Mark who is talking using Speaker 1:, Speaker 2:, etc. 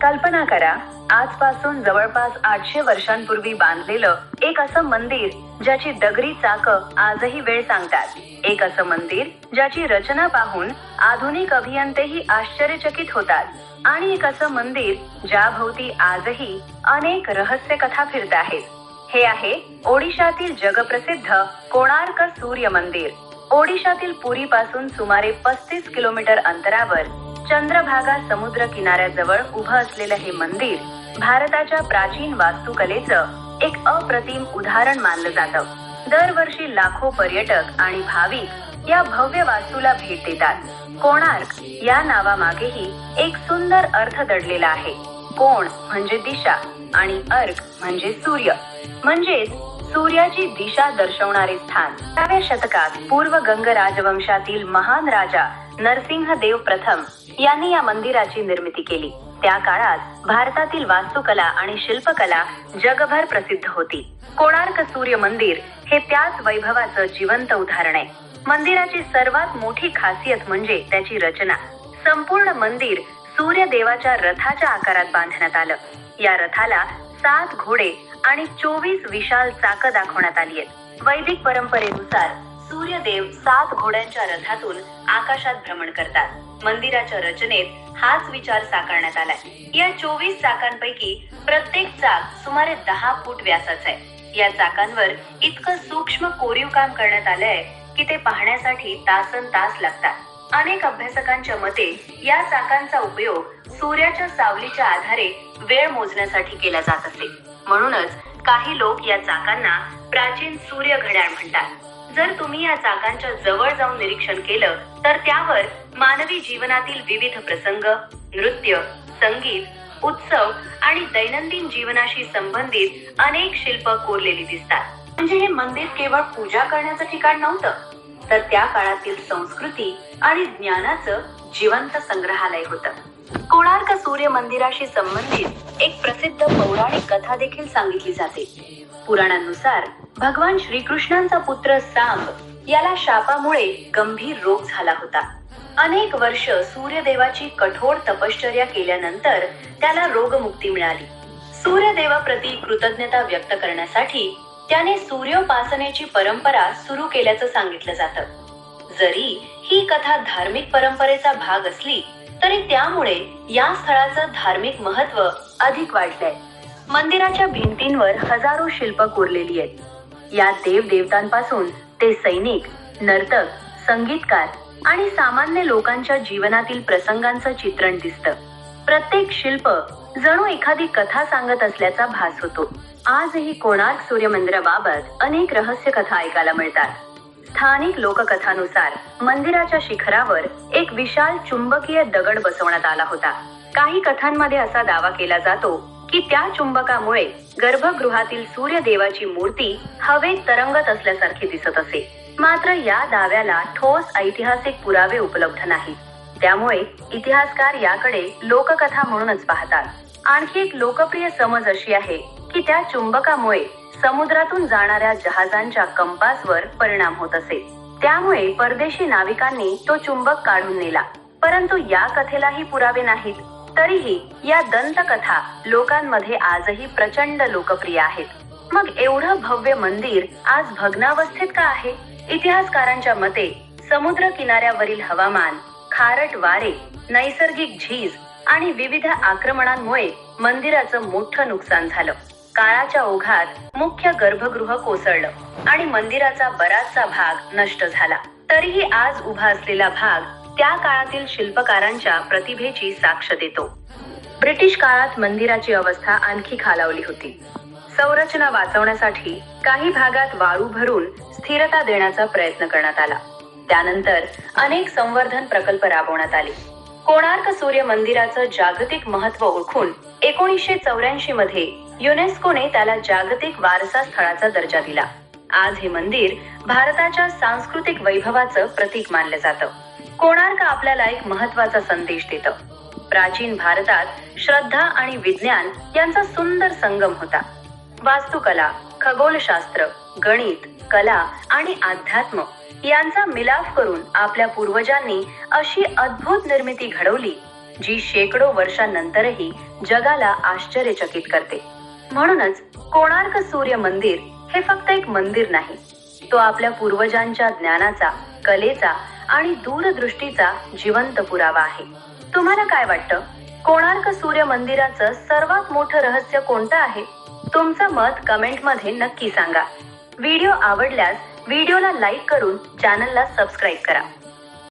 Speaker 1: कल्पना करा, आजपासून जवळपास 800 वर्षांपूर्वी बांधलेलं एक असं मंदिर ज्याची दगडी चाकं आजही वेळ सांगतात. एक असं मंदिर ज्याची रचना पाहून आधुनिक अभियंतेही आश्चर्यचकित होतात. आणि एक असं मंदिर ज्या भोवती आजही अनेक रहस्य कथा फिरत आहेत. हे आहे ओडिशातील जगप्रसिद्ध कोणार्क सूर्य मंदिर. ओडिशातील पुरी पासून सुमारे 35 किलोमीटर अंतरावर चंद्रभागा समुद्र किनाऱ्याजवळ उभं असलेलं हे मंदिर भारताच्या प्राचीन वास्तुकलेचं एक अप्रतिम उदाहरण मानलं जातं. दरवर्षी लाखो पर्यटक आणि भाविक या भव्य वास्तूला भेट देतात. कोणार्क या नावामागेही एक सुंदर अर्थ दडलेला आहे. कोण म्हणजे दिशा आणि अर्क म्हणजे सूर्य, म्हणजेच सूर्याची दिशा दर्शवणारे स्थान. 10व्या शतकात पूर्व गंग राजवंशातील महान राजा नरसिंहदेव प्रथम यांनी या मंदिराची निर्मिती केली. त्या काळात भारतातील वास्तुकला आणि शिल्पकला जगभर प्रसिद्ध होती. कोणार्क सूर्य मंदिर हे त्याच वैभवाचं जिवंत उदाहरण आहे. मंदिराची सर्वात मोठी खासियत म्हणजे त्याची रचना. संपूर्ण मंदिर सूर्यदेवाच्या रथाच्या आकारात बांधण्यात आलं. या रथाला 7 घोडे आणि 24 विशाल चाकं दाखवण्यात आली आहेत. वैदिक परंपरेनुसार सूर्यदेव 7 घोड्यांच्या रथातून आकाशात भ्रमण करतात. मंदिराच्या रचनेत हाच विचार साकारण्यात आलाय. या 24 चाकांपैकी प्रत्येक चाक सुमारे 10 फूट व्यासाचं आहे. या चाकांवर इतकं सूक्ष्म कोरीव काम करण्यात आलंय की ते पाहण्यासाठी तासनतास लागतात. अनेक अभ्यासकांच्या मते या चाकांचा उपयोग सूर्याच्या सावलीच्या आधारे वेळ मोजण्यासाठी केला जात असे. म्हणूनच काही लोक या चाकांना प्राचीन सूर्य घड्याळ म्हणतात. जर तुम्ही या चाकांच्या जवळ जाऊन निरीक्षण केलं तर त्यावर मानवी जीवनातील विविध प्रसंग, नृत्य, संगीत, उत्सव आणि दैनंदिन जीवनाशी संबंधित अनेक शिल्प कोरलेली दिसतात. म्हणजे हे मंदिर केवळ पूजा करण्याचं ठिकाण नव्हतं, तर त्या काळातील संस्कृती आणि ज्ञानाचं जिवंत संग्रहालय होतं. कोणार्क सूर्य मंदिराशी संबंधित एक प्रसिद्ध पौराणिक कथा देखील सांगितली जाते. पुराणांनुसार भगवान श्रीकृष्णांचा पुत्र सांब याला शापामुळे गंभीर रोग झाला होता. अनेक वर्ष सूर्यदेवाची कठोर तपश्चर्या केल्यानंतर त्याला रोगमुक्ती मिळाली. सूर्यदेवाप्रती कृतज्ञता व्यक्त करण्यासाठी त्याने सूर्योपासनेची परंपरा सुरू केल्याचं सांगितलं जातं. जरी ही कथा धार्मिक परंपरेचा भाग असली तरी त्यामुळे या स्थळाचं धार्मिक महत्व अधिक वाढलंय. मंदिराच्या भिंतींवर हजारो शिल्प कोरलेली आहेत. या देवदेवतांपासून ते सैनिक, नर्तक, संगीतकार आणि सामान्य लोकांच्या जीवनातील प्रसंगांचं चित्रण दिसतं. प्रत्येक शिल्प जणू एखादी कथा सांगत असल्याचा भास होतो. आजही कोणार्क सूर्य मंदिराबाबत अनेक रहस्य कथा ऐकायला मिळतात. स्थानिक लोककथानुसार मंदिराच्या शिखरावर एक विशाल चुंबकीय दगड बसवण्यात आला होता. काही कथांमध्ये असा दावा केला जातो की त्या चुंबकामुळे गर्भगृहातील सूर्यदेवाची मूर्ती हवेत तरंगत असल्यासारखी दिसत असे. मात्र या दाव्याला ठोस ऐतिहासिक पुरावे उपलब्ध नाहीत. त्यामुळे इतिहासकार याकडे लोककथा म्हणूनच पाहतात. आणखी एक लोकप्रिय समज अशी आहे की त्या चुंबकामुळे समुद्रातून जाणाऱ्या जहाजांच्या कंपासवर परिणाम होत असे. त्यामुळे परदेशी नाविकांनी तो चुंबक काढून नेला. परंतु या कथेलाही पुरावे नाहीत. तरीही या दंतकथा लोकांमध्ये आजही प्रचंड लोकप्रिय आहेत. मग एवढं भव्य मंदिर आज भग्नावस्थेत का आहे? इतिहासकारांच्या मते समुद्र किनाऱ्यावरील हवामान, खारट वारे, नैसर्गिक झीज आणि विविध आक्रमणांमुळे मंदिराचं मोठं नुकसान झालं. काळाच्या ओघात मुख्य गर्भगृह कोसळलं आणि मंदिराचा बराचसा भाग नष्ट झाला. तरीही आज उभा असलेला भाग त्या काळातील शिल्पकारांच्या प्रतिभेची साक्ष देतो. ब्रिटिश काळात मंदिराची अवस्था आणखी खालावली होती. संरचना वाचवण्यासाठी काही भागात वाळू भरून स्थिरता देण्याचा प्रयत्न करण्यात आला. त्यानंतर अनेक संवर्धन प्रकल्प राबवण्यात आले. कोणार्क सूर्य मंदिराचं जागतिक महत्त्व ओळखून 1984 मध्ये युनेस्कोने त्याला जागतिक वारसा स्थळाचा दर्जा दिला. आज हे मंदिर भारताच्या सांस्कृतिक वैभवाचं प्रतीक मानलं जातं. कोणार्क आपल्याला एक महत्त्वाचा संदेश देतं. प्राचीन भारतात श्रद्धा आणि विज्ञान यांचा सुंदर संगम होता. वास्तुकला, खगोलशास्त्र, गणित, कला आणि अध्यात्म यांचा मिलाफ करून आपल्या पूर्वजांनी अशी अद्भुत निर्मिती घडवली जी शेकडो वर्षांनंतरही जगाला आश्चर्यचकित करते. म्हणूनच कोणार्क सूर्य मंदिर हे फक्त एक मंदिर नाही, तो आपल्या पूर्वजांच्या ज्ञानाचा, कलेचा आणि दूरदृष्टीचा जिवंत पुरावा आहे. तुम्हाला काय वाटतं? कोणार्क सूर्य मंदिराचं सर्वात मोठं रहस्य कोणतं आहे? तुमचं मत कमेंटमध्ये नक्की सांगा. व्हिडिओ आवडल्यास व्हिडिओला लाईक करून चॅनलला सबस्क्राईब करा.